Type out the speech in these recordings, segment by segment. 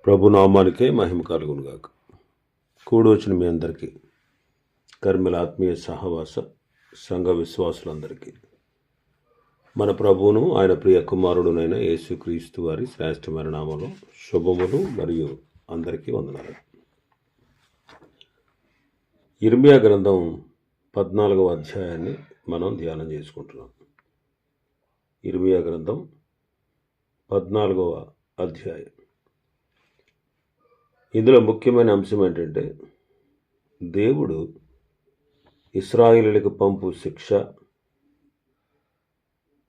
ప్రభునామానికే మహిమ కలుగునుగాక. కూడొచ్చిన మీ అందరికీ, కర్మిల ఆత్మీయ సహవాస సంఘ విశ్వాసులందరికీ మన ప్రభువును ఆయన ప్రియ కుమారుడునైన యేసుక్రీస్తు వారి శ్రేష్టమైన నామములో శుభములు మరియు అందరికీ వందనాలు. ఇర్మియా గ్రంథం 14వ అధ్యాయాన్ని మనం ధ్యానం చేసుకుంటున్నాం. ఇర్మియా గ్రంథం 14వ అధ్యాయం. ఇందులో ముఖ్యమైన అంశం ఏంటంటే, దేవుడు ఇశ్రాయేలులకు పంపు శిక్ష,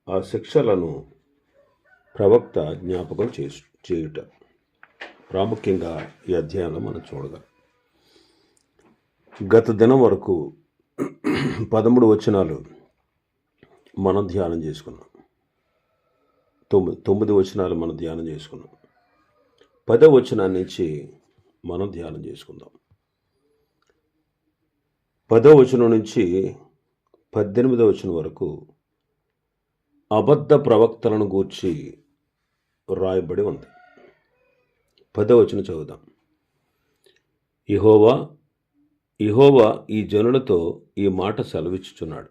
ఆ శిక్షలను ప్రవక్త జ్ఞాపకం చేయుట ప్రాముఖ్యంగా ఈ అధ్యాయంలో మనం చూడగలం. గత దినం వరకు 13 వచనాలు మనం ధ్యానం చేసుకున్నాం. 9 వచనాలు మనం ధ్యానం చేసుకున్నాం. 10వ వచనాన్ని నుంచి మనం ధ్యానం చేసుకుందాం. 10వ వచనం నుంచి 18వ వచనం వరకు అబద్ధ ప్రవక్తలను గూర్చి రాయబడి ఉంది. 10వ వచనం చదువుదాం. యెహోవా ఈ జనులతో ఈ మాట సెలవిచ్చుచున్నాడు.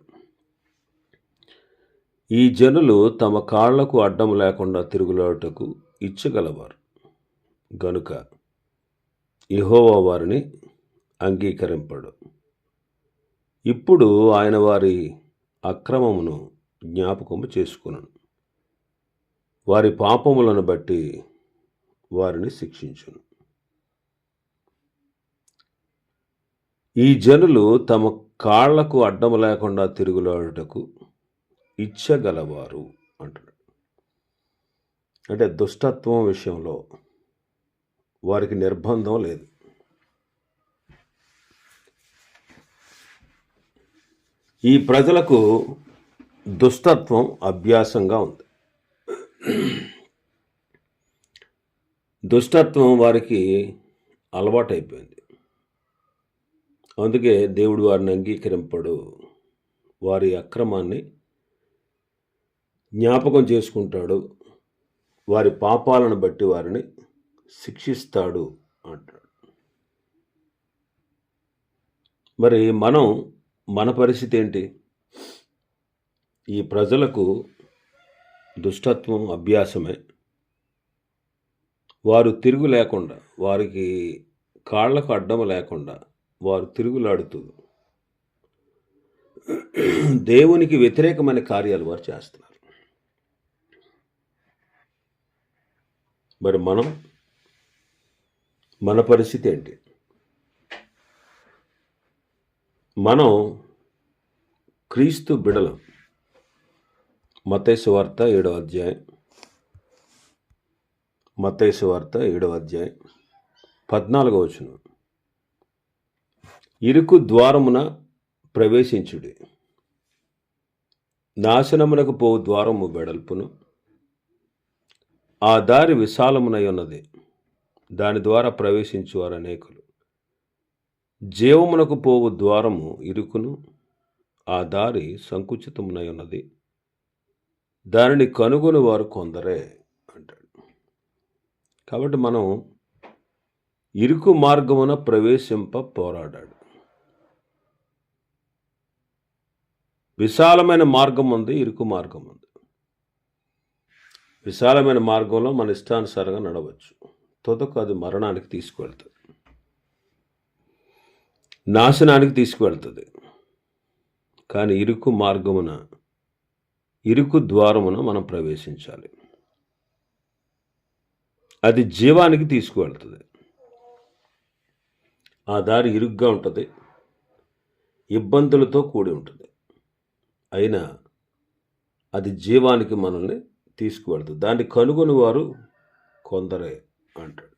ఈ జనులు తమ కాళ్లకు అడ్డం లేకుండా తిరుగులాడుటకు ఇచ్చగలవారు గనుక యెహోవా వారిని అంగీకరింపడు. ఇప్పుడు ఆయన వారి అక్రమమును జ్ఞాపకము చేసుకును, వారి పాపములను బట్టి వారిని శిక్షించును. ఈ జనులు తమ కాళ్లకు అడ్డం లేకుండా తిరుగులాడుటకు ఇచ్చగలవారు అంటాడు. అంటే దుష్టత్వం విషయంలో వారికి నిర్బంధం లేదు. ఈ ప్రజలకు దుష్టత్వం అభ్యాసంగా ఉంది. దుష్టత్వం వారికి అలవాటైపోయింది. అందుకే దేవుడు వారిని అంగీకరింపడు. వారి అక్రమాన్ని జ్ఞాపకం చేసుకుంటాడు, వారి పాపాలను బట్టి వారిని శిక్షిస్తాడు అంటాడు. మరి మన పరిస్థితి ఏంటి? ఈ ప్రజలకు దుష్టత్వం అభ్యాసమే. వారు తిరుగు లేకుండా, వారికి కాళ్లకు అడ్డం లేకుండా వారు తిరుగులాడుతూ దేవునికి వ్యతిరేకమైన కార్యాలు వారు చేస్తున్నారు. మరి మన పరిస్థితి ఏంటి? మనం క్రీస్తు బిడలం. మత్తయి సువార్త 7వ అధ్యాయం 14వ వచనం. ఇరుకు ద్వారమున ప్రవేశించుడి, నాశనమునకు పోవు ద్వారము వెడల్పును, ఆ దారి విశాలమునై ఉన్నది, దాని ద్వారా ప్రవేశించువారు అనేకులు. జీవమునకు పోవు ద్వారము ఇరుకును, ఆ దారి సంకుచితమునై ఉన్నది, దానిని కనుగొని వారు కొందరే అంటాడు. కాబట్టి మనం ఇరుకు మార్గమున ప్రవేశింప పోరాడాడు. విశాలమైన మార్గం ఉంది, ఇరుకు మార్గం ఉంది. విశాలమైన మార్గంలో మన ఇష్టానుసారంగా నడవచ్చు. తుదకు అది మరణానికి తీసుకువెళ్తుంది, నాశనానికి తీసుకువెళ్తుంది. కానీ ఇరుకు ద్వారమున మనం ప్రవేశించాలి. అది జీవానికి తీసుకువెళ్తుంది. ఆ దారి ఇరుగ్గా ఉంటుంది, ఇబ్బందులతో కూడి ఉంటుంది. అయినా అది జీవానికి మనల్ని తీసుకువెళ్తుంది. దాన్ని కనుగొని వారు కొందరే అంటాడు.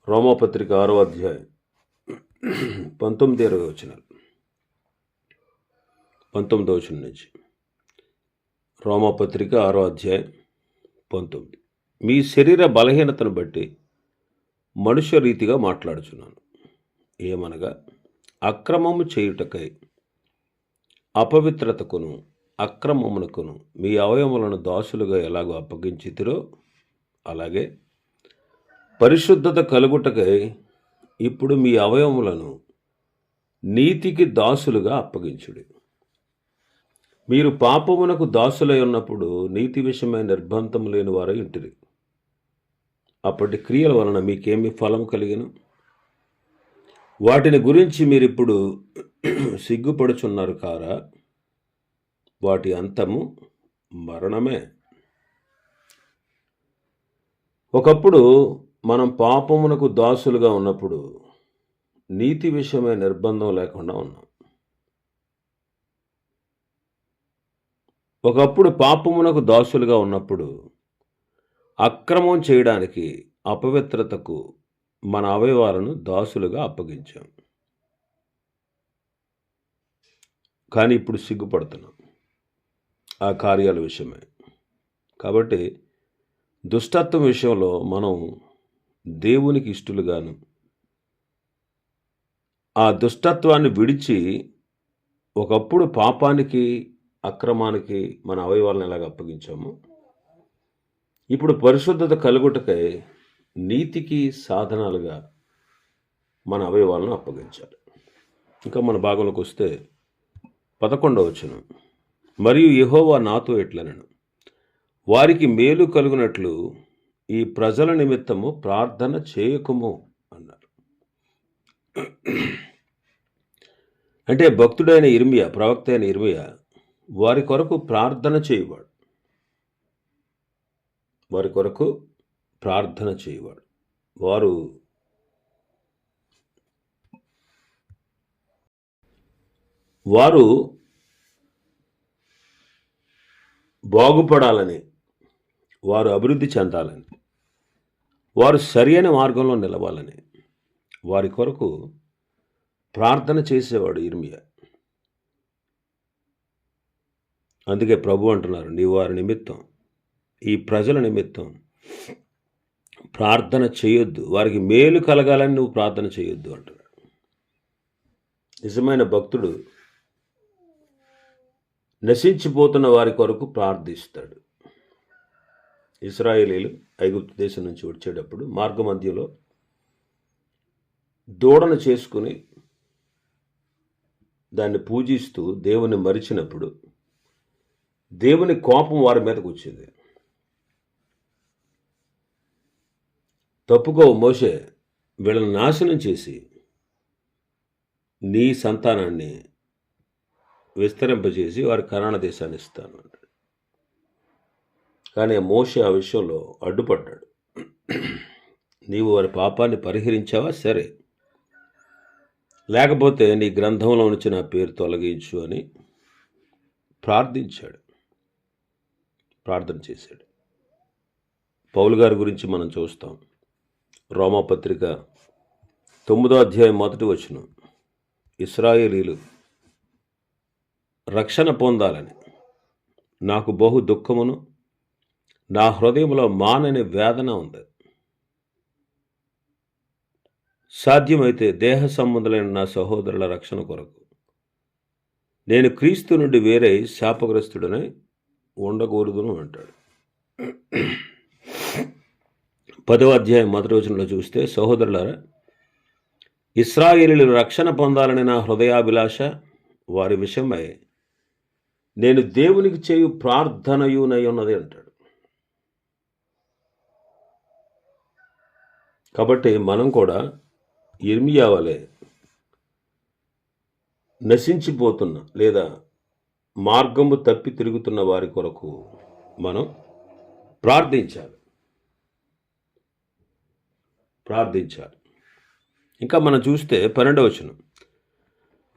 రోమాపత్రిక 6వ అధ్యాయం 19వ వచనాలు. 19వ వచనం నుంచి. రోమాపత్రిక 6వ అధ్యాయం 19. మీ శరీర బలహీనతను బట్టి మనుష్య రీతిగా మాట్లాడుచున్నాను. ఏమనగా, అక్రమము చేయుటకై అపవిత్రతకును అక్రమమునకును మీ అవయవములను దాసులుగా ఎలాగో అప్పగించితిరో, అలాగే పరిశుద్ధత కలుగుటకై ఇప్పుడు మీ అవయవములను నీతికి దాసులుగా అప్పగించుడి. మీరు పాపమునకు దాసులై ఉన్నప్పుడు నీతి విషయమైన నిర్బంధం లేని వారై ఉంటిరి. అప్పటి క్రియల వలన మీకేమి ఫలం కలిగెను? వాటిని గురించి మీరిప్పుడు సిగ్గుపడుచున్నారు కారా? వాటి అంతము మరణమే. ఒకప్పుడు మనం పాపమునకు దాసులుగా ఉన్నప్పుడు నీతి విషయమైన నిర్బంధం లేకుండా ఉన్నాం. ఒకప్పుడు పాపమునకు దాసులుగా ఉన్నప్పుడు అక్రమం చేయడానికి, అపవిత్రతకు మన అవయవాలను దాసులుగా అప్పగించాం. కానీ ఇప్పుడు సిగ్గుపడుతున్నాం ఆ కార్యాల విషయమే. కాబట్టి దుష్టత్వం విషయంలో మనం దేవునికి ఇష్టలుగాను, ఆ దుష్టత్వాన్ని విడిచి ఒకప్పుడు పాపానికి, అక్రమానికి మన అవయవాలను ఎలాగ అప్పగించాము, ఇప్పుడు పరిశుద్ధత కలుగుటకై నీతికి సాధనాలుగా మన అవయవాలను అప్పగించాలి. ఇంకా మన భాగంలోకి వస్తే 11వ వచనం, మరియు యెహోవా నాతో ఎట్లనెను, వారికి మేలు కలుగునట్లు ఈ ప్రజల నిమిత్తము ప్రార్థన చేయకుము అన్నారు. అంటే భక్తుడైన ఇర్మియా, ప్రవక్త అయిన ఇర్మియా వారి కొరకు ప్రార్థన చేయవాడు. వారి కొరకు ప్రార్థన చేయవాడు. వారు బాగుపడాలని, వారు అభివృద్ధి చెందాలని, వారు సరియైన మార్గంలో నిలవాలని వారి కొరకు ప్రార్థన చేసేవాడు ఇర్మియా. అందుకే ప్రభు అంటున్నారు, నీవు వారి నిమిత్తం, ఈ ప్రజల నిమిత్తం ప్రార్థన చేయొద్దు, వారికి మేలు కలగాలని నువ్వు ప్రార్థన చేయొద్దు అంటున్నాడు. నిజమైన భక్తుడు నశించిపోతున్న వారి కొరకు ప్రార్థిస్తాడు. ఇశ్రాయేలీలు ఐగుప్తు దేశం నుంచి వచ్చేటప్పుడు మార్గమధ్యలో దూడను చేసుకుని దాన్ని పూజిస్తూ దేవుని మరిచినప్పుడు దేవుని కోపం వారి మీదకు వచ్చింది. తప్పుకో మోషే, వీళ్ళని నాశనం చేసి నీ సంతానాన్ని విస్తరింపజేసి వారి కనాన దేశాన్ని ఇస్తాను అన్నాడు. కానీ మోషే ఆ విషయంలో అడ్డుపడ్డాడు. నీవు వారి పాపాన్ని పరిహరించావా సరే, లేకపోతే నీ గ్రంథంలో నుంచి నా పేరు తొలగించు అని ప్రార్థన చేశాడు. పౌలు గారి గురించి మనం చూస్తాం. రోమాపత్రిక 9వ అధ్యాయం 1వ వచనం, ఇశ్రాయేలీలు రక్షణ పొందాలని నాకు బహు దుఃఖమును, నా హృదయంలో మానని వేదన ఉంది. సాధ్యమైతే దేహ సంబంధులైన నా సహోదరుల రక్షణ కొరకు నేను క్రీస్తు నుండి వేరే శాపగ్రస్తుడనై ఉండకూడదును అంటాడు. 10వ అధ్యాయం 1వ వచనంలో చూస్తే, సహోదరులారా, ఇశ్రాయేలీయులు రక్షణ పొందాలని నా హృదయాభిలాష, వారి విషయమై నేను దేవునికి చేయు ప్రార్థనయునై ఉన్నది అంటాడు. కాబట్టి మనం కూడా ఇర్మియా వలె నశించిపోతున్న లేదా మార్గము తప్పి తిరుగుతున్న వారి కొరకు మనం ప్రార్థించాలి. ఇంకా మనం చూస్తే 12వ వచనం,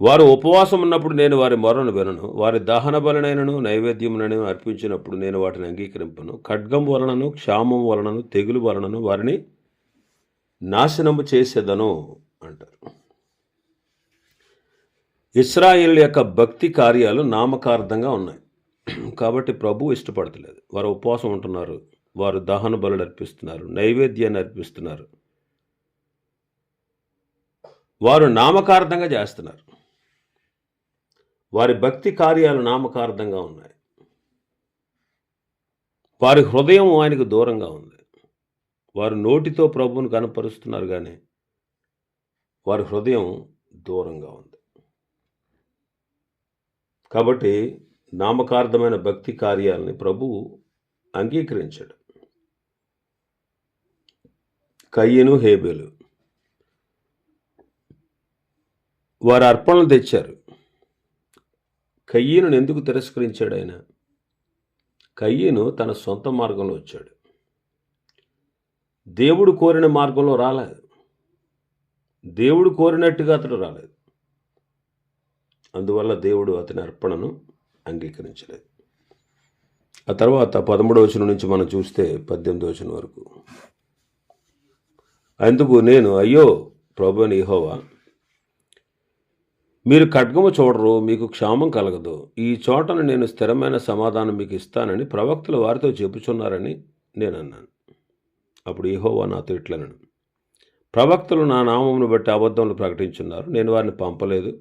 వారు ఉపవాసం ఉన్నప్పుడు నేను వారి మొరను వినను, వారి దహన బలినైనను నైవేద్యమునైనను అర్పించినప్పుడు నేను వాటిని అంగీకరింపను. ఖడ్గం వలనను, క్షామం వలనను, తెగులు వలనను వారిని నాశనము చేసేదను అంటారు. ఇశ్రాయేలు యొక్క భక్తి కార్యాలు నామకార్థంగా ఉన్నాయి కాబట్టి ప్రభు ఇష్టపడతలేదు. వారు ఉపవాసం ఉంటున్నారు, వారు దహన బలులు అర్పిస్తున్నారు, నైవేద్యాన్ని అర్పిస్తున్నారు, వారు నామకార్థంగా చేస్తున్నారు. వారి భక్తి కార్యాలు నామకార్థంగా ఉన్నాయి. వారి హృదయం ఆయనకు దూరంగా ఉంది. వారు నోటితో ప్రభువును కనపరుస్తున్నారు కానీ వారి హృదయం దూరంగా ఉంది. కాబట్టి నామకార్థమైన భక్తి కార్యాలని ప్రభువు అంగీకరించాడు. కయ్యను, హేబేలు వారు అర్పణలు తెచ్చారు. కయ్యను ఎందుకు తిరస్కరించాడు ఆయన? కయ్యను తన సొంత మార్గంలో వచ్చాడు. దేవుడు కోరిన మార్గంలో రాలేదు. దేవుడు కోరినట్టుగా అతడు రాలేదు. అందువల్ల దేవుడు అతని అర్పణను అంగీకరించలేదు. ఆ తర్వాత 13వ వచనం నుంచి మనం చూస్తే 18వ వచనం వరకు, అందుకు నేను, అయ్యో ప్రభువైన యెహోవా, మీరు ఖడ్గము చూడరు, మీకు క్షామం కలగదు. ఈ చోటను నేను స్థిరమైన సమాధానం మీకు ఇస్తానని ప్రవక్తలు వారితో చెప్పుచున్నారని నేను అన్నాను. అప్పుడు యెహోవా నాతో ఇట్లనను, ప్రవక్తలు నా నామమును బట్టి అబద్ధములు ప్రకటించున్నారు. నేను వారిని పంపలేదు,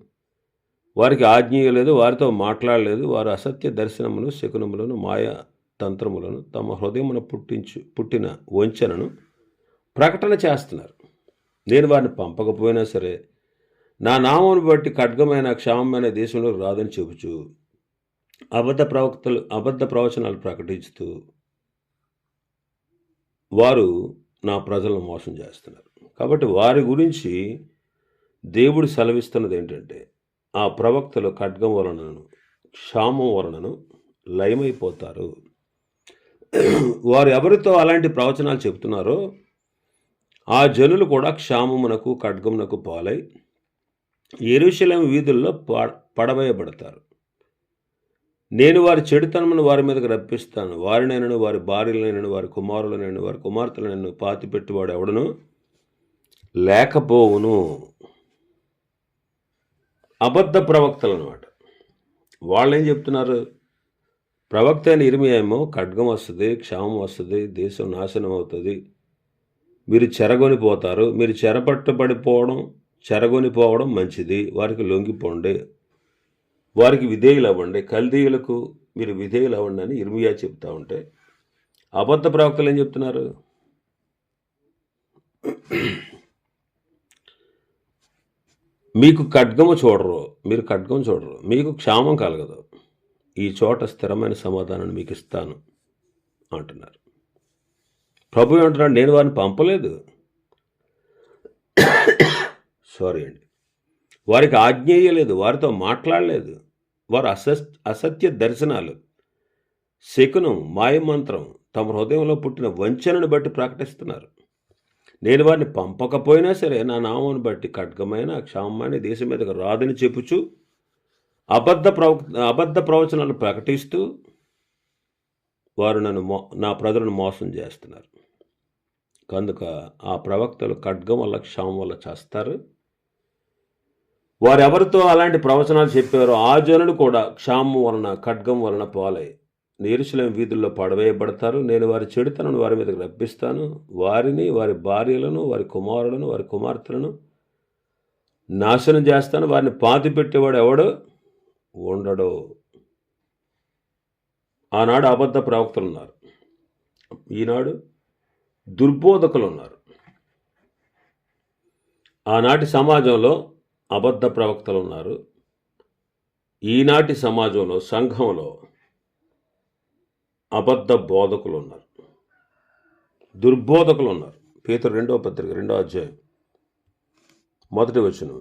వారికి ఆజ్ఞయలేదు, వారితో మాట్లాడలేదు. వారు అసత్య దర్శనములు, శకునములను, మాయా తంత్రములను, తమ హృదయమును పుట్టిన వంచనను ప్రకటన చేస్తున్నారు. నేను వారిని పంపకపోయినా సరే నా నామమును బట్టి ఖడ్గమైన క్షామమైన దేశంలోకి రాదని చెబుచు అబద్ధ ప్రవచనాలు ప్రకటిస్తూ వారు నా ప్రజలను మోసం చేస్తున్నారు. కాబట్టి వారి గురించి దేవుడు సెలవిస్తున్నది ఏంటంటే, ఆ ప్రవక్తలు ఖడ్గం వలనను క్షామం వలనను లయమైపోతారు. వారు ఎవరితో అలాంటి ప్రవచనాలు చెబుతున్నారో ఆ జనులు కూడా క్షామమునకు ఖడ్గమునకు పాలై యెరూషలేము వీధుల్లో పడవేయబడతారు. నేను వారి చెడుతనమును వారి మీదకి రప్పిస్తాను. వారినైనను, వారి భార్యలైనను, వారి కుమారులనైనను, వారి కుమార్తెలనైనను పాతిపెట్టువాడు ఎవడను లేకపోవును. అబద్ధ ప్రవక్తలు అన్నమాట. వాళ్ళు ఏం చెప్తున్నారు? ప్రవక్త అయిన ఇర్మియా ఏమో ఖడ్గం వస్తుంది, క్షామం వస్తుంది, దేశం నాశనం అవుతుంది, మీరు చెరగొనిపోతారు, మీరు చెరగొనిపోవడం మంచిది, వారికి లొంగిపోండి, వారికి విధేయులు అవ్వండి, కల్దీయులకు మీరు విధేయులు అవ్వండి అని ఇర్మియా చెప్తా ఉంటే, అబద్ధ ప్రవక్తలు ఏం చెప్తున్నారు? మీకు ఖడ్గము చూడరు, మీరు ఖడ్గం చూడరు, మీకు క్షామం కలగదు, ఈ చోట స్థిరమైన సమాధానాన్ని మీకు ఇస్తాను అంటున్నారు. ప్రభు ఏమంటున్నాడు? నేను వారిని పంపలేదు, సారీ అండి, వారికి ఆజ్ఞేయలేదు, వారితో మాట్లాడలేదు. వారు అసత్య దర్శనాలు, శకునం, మాయమంత్రం, తమ హృదయంలో పుట్టిన వంచనను బట్టి ప్రకటిస్తున్నారు. నేను వారిని పంపకపోయినా సరే నా నామమును బట్టి ఖడ్గమైన క్షామమైన దేశం మీదకి రాదని చెప్పుచు అబద్ధ ప్రవచనాలు ప్రకటిస్తూ వారు నా ప్రజలను మోసం చేస్తున్నారు. కనుక ఆ ప్రవక్తలు ఖడ్గం వల్ల క్షామం వల్ల చేస్తారు. వారెవరితో అలాంటి ప్రవచనాలు చెప్పారో ఆ జనులు కూడా క్షామం వలన ఖడ్గం వలన పాలై యెరూషలేము వీధుల్లో పడవేయబడతారు. నేను వారి చెడుతనను వారి మీదకి రప్పిస్తాను. వారిని, వారి భార్యలను, వారి కుమారులను, వారి కుమార్తెలను నాశనం చేస్తాను. వారిని పాతిపెట్టేవాడు ఎవడు ఉండడు. ఆనాడు అబద్ధ ప్రవక్తలు ఉన్నారు, ఈనాడు దుర్బోధకులు ఉన్నారు. ఆనాటి సమాజంలో అబద్ధ ప్రవక్తలు ఉన్నారు, ఈనాటి సమాజంలో సంఘంలో అబద్ధ బోధకులు ఉన్నారు, దుర్బోధకులు ఉన్నారు. పేతురు 2వ పత్రిక 2వ అధ్యాయం 1వ వచనం,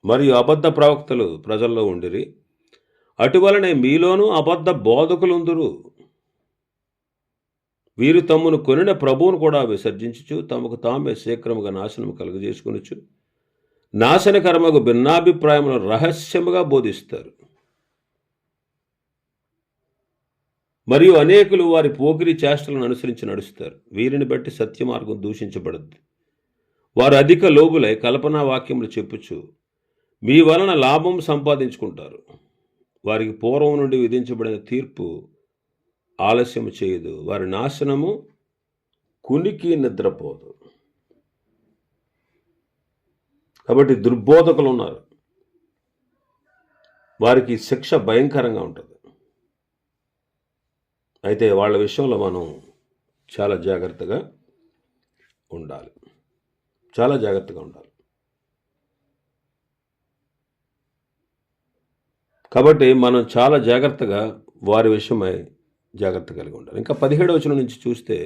మరియు అబద్ధ ప్రవక్తలు ప్రజల్లో ఉండిరి, అటువలనే మీలోనూ అబద్ధ బోధకులుందురు. వీరు తమ్మును కొనిన ప్రభువును కూడా విసర్జించుచు తమకు తామే శీఘ్రముగా నాశనము కలుగజేసుకొనుచు నాశనకరమగు భిన్నాభిప్రాయములను రహస్యముగా బోధిస్తారు. మరియు అనేకులు వారి పోకిరి చేష్టలను అనుసరించి నడుస్తారు. వీరిని బట్టి సత్యమార్గం దూషించబడద్దు. వారు అధిక లోబులై కల్పనా వాక్యములు చెప్పుచు మీ వలన లాభం సంపాదించుకుంటారు. వారికి పూర్వం నుండి విధించబడిన తీర్పు ఆలస్యము చేయదు. వారి నాశనము కునికి నిద్రపోదు. కాబట్టి దుర్బోధకులు ఉన్నారు, వారికి శిక్ష భయంకరంగా ఉంటుంది. అయితే వాళ్ళ విషయంలో మనం చాలా జాగ్రత్తగా ఉండాలి, చాలా జాగ్రత్తగా ఉండాలి. కాబట్టి మనం చాలా జాగ్రత్తగా వారి విషయమై జాగ్రత్త కలిగి ఉండాలి. ఇంకా 17వ వచనం నుంచి చూస్తే,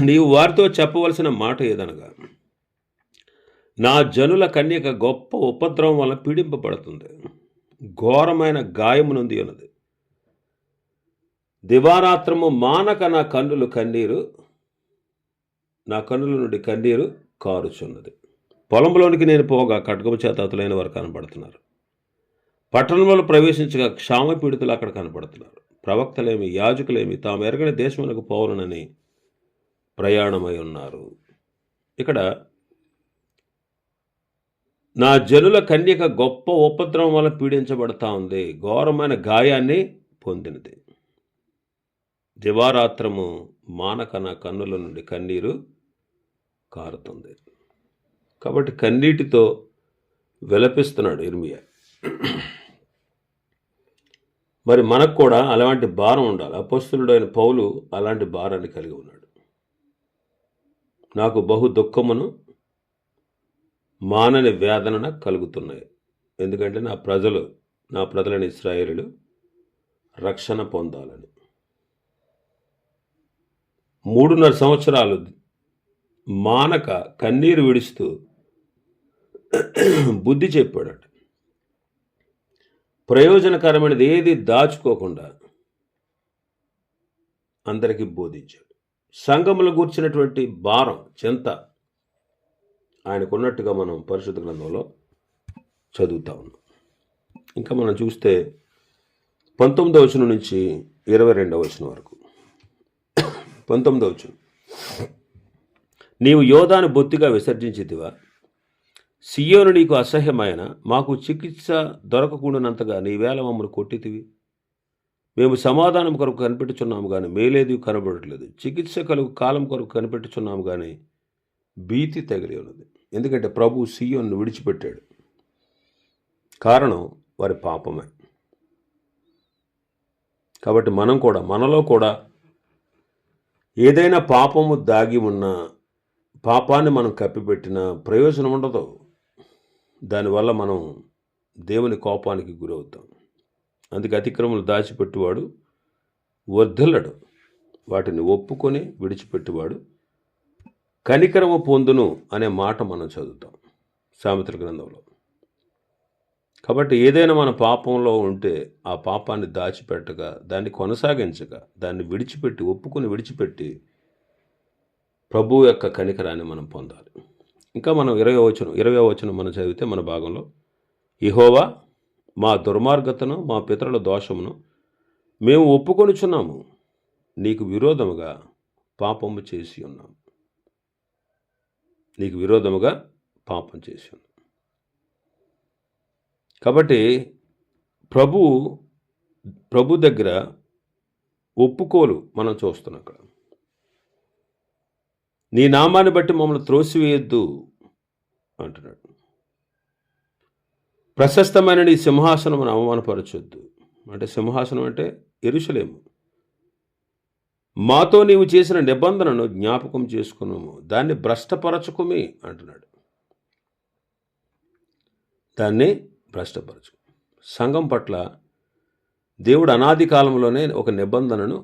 నీవు వారితో చెప్పవలసిన మాట ఏదనగా, నా జనుల కన్యక గొప్ప ఉపద్రవం వల్ల పీడింపబడుతుంది, ఘోరమైన గాయము నొంది ఉన్నది. దివారాత్రము మానక నా కన్నుల నుండి కన్నీరు కారుచున్నది. పొలంలోనికి నేను పోగా ఖడ్గము చేత అతులైన వారు కనబడుతున్నారు. పట్టణంలో ప్రవేశించగా క్షామ పీడితులు అక్కడ కనపడుతున్నారు. ప్రవక్తలేమి యాజకులేమి తాము ఎరగని దేశములకు పోవనని ప్రయాణమై ఉన్నారు. ఇక్కడ నా జనుల కన్యక గొప్ప ఉపద్రవం వల్ల పీడించబడతా ఉంది, ఘోరమైన గాయాన్ని పొందినది. దివారాత్రము మానక నా కన్నుల నుండి కన్నీరు కారుతుంది. కాబట్టి కన్నీటితో విలపిస్తున్నాడు ఇర్మియా. మరి మనకు కూడా అలాంటి భారం ఉండాలి. అపొస్తలుడైన పౌలు అలాంటి భారాన్ని కలిగి ఉన్నాడు. నాకు బహు దుఃఖమును మానని వేదన కలుగుతున్నాయి, ఎందుకంటే నా ప్రజలైన ఇశ్రాయేలులు రక్షణ పొందాలని. 3.5 సంవత్సరాలు మానక కన్నీరు విడుస్తూ బుద్ధి చెప్పాడట. ప్రయోజనకరమైనది ఏది దాచుకోకుండా అందరికీ బోధించాడు. సంఘములు గూర్చినటువంటి భారం, చింత ఆయనకున్నట్టుగా మనం పరిశుద్ధ గ్రంథంలో చదువుతా ఉన్నాం. ఇంకా మనం చూస్తే 19వ వచనం నుంచి 22వ వచనం వరకు. 19వ వచనం, నీవు యోధాను బొత్తిగా విసర్జించితివా? సియోను నీకు అసహ్యమైన, మాకు చికిత్స దొరకకుండానంతగా నీవేళ మమ్మల్ని కొట్టితివి. మేము సమాధానం కొరకు కనిపెట్టుచున్నాము కానీ మేలేది కనబడట్లేదు, చికిత్స కలుగు కాలం కొరకు కనిపెట్టుచున్నాము కానీ భీతి తగిలి ఉన్నది. ఎందుకంటే ప్రభు సియోను విడిచిపెట్టాడు. కారణం వారి పాపమే. కాబట్టి మనలో కూడా ఏదైనా పాపము దాగి ఉన్న పాపాన్ని మనం కప్పిపెట్టిన ప్రయోజనం ఉండదు. దానివల్ల మనం దేవుని కోపానికి గురవుతాం. అందుకే అతిక్రమలు దాచిపెట్టువాడు వర్ధిల్లడు, వాటిని ఒప్పుకొని విడిచిపెట్టువాడు కనికరము పొందును అనే మాట మనం చదువుతాం సామెతల గ్రంథంలో. కాబట్టి ఏదైనా మన పాపంలో ఉంటే ఆ పాపాన్ని దాచిపెట్టగా, దాన్ని కొనసాగించగా, దాన్ని ఒప్పుకొని విడిచిపెట్టి ప్రభు యొక్క కనికరాన్ని మనం పొందాలి. ఇంకా మనం 20వ వచనం మనం చదివితే మన భాగంలో, యెహోవా మా దుర్మార్గతను మా పితరుల దోషమును మేము ఒప్పుకొనుచున్నాము, నీకు విరోధముగా పాపము చేసి ఉన్నాము. నీకు విరోధముగా పాపం చేసి ఉన్నాం. కాబట్టి ప్రభు దగ్గర ఒప్పుకోలు మనం చూస్తున్నాం. అక్కడ నీ నామాన్ని బట్టి మమ్మల్ని త్రోసివేయొద్దు అంటున్నాడు. ప్రశస్తమైన నీ సింహాసనమును అవమానపరచొద్దు. అంటే సింహాసనం అంటే యెరూషలేము. మాతో నీవు చేసిన నిబంధనను జ్ఞాపకం చేసుకున్నాము, దాన్ని భ్రష్టపరచుకుమి అంటున్నాడు. దాన్ని భ్రష్టపరచు. సంఘం పట్ల దేవుడు అనాది కాలంలోనే ఒక నిబంధనను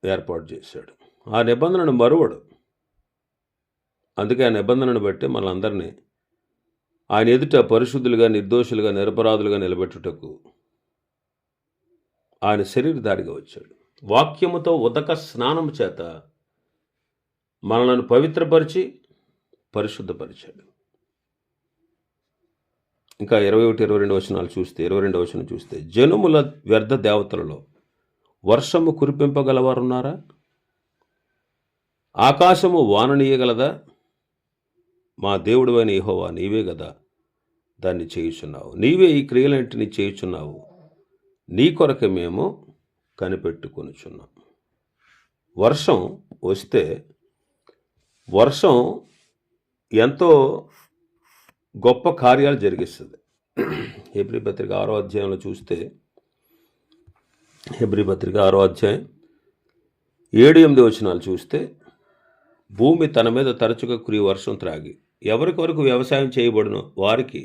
ఏర్పాటు చేశాడు. ఆ నిబంధనను మరువడు. అందుకే ఆ నిబంధనను బట్టి మనందరినీ ఆయన ఎదుట పరిశుద్ధులుగా, నిర్దోషులుగా, నిరపరాధులుగా నిలబెట్టుటకు ఆయన శరీరధారిగా వచ్చాడు. వాక్యముతో ఉదక స్నానము చేత మనలను పవిత్రపరిచి పరిశుద్ధపరిచాడు. ఇంకా 21-22 వచనాలు చూస్తే, 22వ వచనం చూస్తే, జనుముల వ్యర్థ దేవతలలో వర్షము కురిపింపగలవారున్నారా? ఆకాశము వాననీయగలదా? మా దేవుడు అయిన యెహోవా నీవే కదా దాన్ని చేయుచున్నావు. నీవే ఈ క్రియలన్నింటినీ చేయుచున్నావు. నీ కొరకు మేము కనిపెట్టుకొనుచున్నాం. వర్షం వస్తే వర్షం ఎంతో గొప్ప కార్యాలు జరిగిస్తుంది. హెబ్రీ పత్రిక 6వ అధ్యాయంలో చూస్తే, హెబ్రీ పత్రిక 6వ అధ్యాయం 7-8 వచనాలు చూస్తే, భూమి తన మీద తరచుగా కురి వర్షం త్రాగి ఎవరి కొరకు వ్యవసాయం చేయబడునో వారికి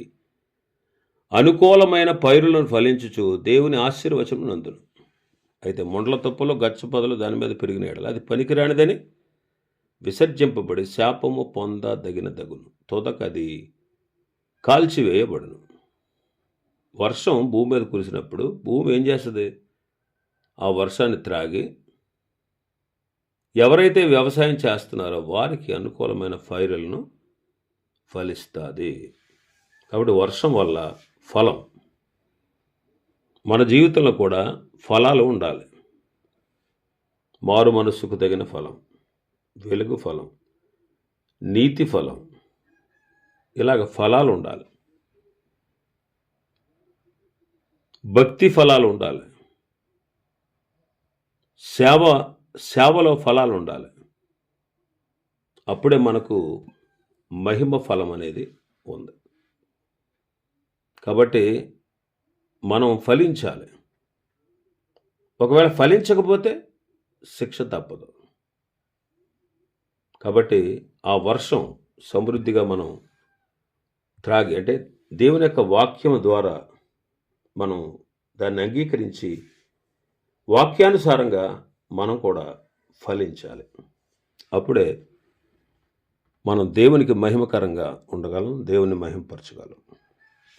అనుకూలమైన పైరులను ఫలించుచు దేవుని ఆశీర్వచనం నందును. అయితే ముండ్ల తుప్పలు గచ్చ పొదలు దాని మీద పెరిగిన ఎడల అది పనికిరానిదని విసర్జింపబడి శాపము దగును, తొదకది కాల్చివేయబడును. వర్షం భూమి మీద కురిసినప్పుడు భూమి ఏం చేస్తుంది? ఆ వర్షాన్ని త్రాగి ఎవరైతే వ్యవసాయం చేస్తున్నారో వారికి అనుకూలమైన పైరులను ఫలిస్తుంది. కాబట్టి వర్షం వల్ల ఫలం, మన జీవితంలో కూడా ఫలాలు ఉండాలి. మారు మనస్సుకు తగిన ఫలం, వెలుగు ఫలం, నీతి ఫలం, ఇలాగ ఫలాలు ఉండాలి. భక్తి ఫలాలు ఉండాలి. సేవలో ఫలాలు ఉండాలి. అప్పుడే మనకు మహిమ ఫలం అనేది ఉంది. కాబట్టి మనం ఫలించాలి. ఒకవేళ ఫలించకపోతే శిక్ష తప్పదు. కాబట్టి ఆ వర్షం సమృద్ధిగా మనం త్రాగి, అంటే దేవుని యొక్క వాక్యం ద్వారా మనం దాన్ని అంగీకరించి వాక్యానుసారంగా మనం కూడా ఫలించాలి. అప్పుడే మనం దేవునికి మహిమకరంగా ఉండగలం, దేవుని మహిమపరచగలం.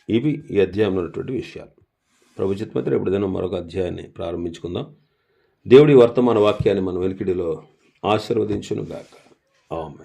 ఇవి ఈ అధ్యాయంలో ఉన్నటువంటి విషయాలు. ప్రభు చిత్తమైతే రేపు దినం మరొక అధ్యాయాన్ని ప్రారంభించుకుందాం. దేవుడి వర్తమాన వాక్యాన్ని మన వెలికిడిలో ఆశీర్వదించునుగాక. ఆమేన్.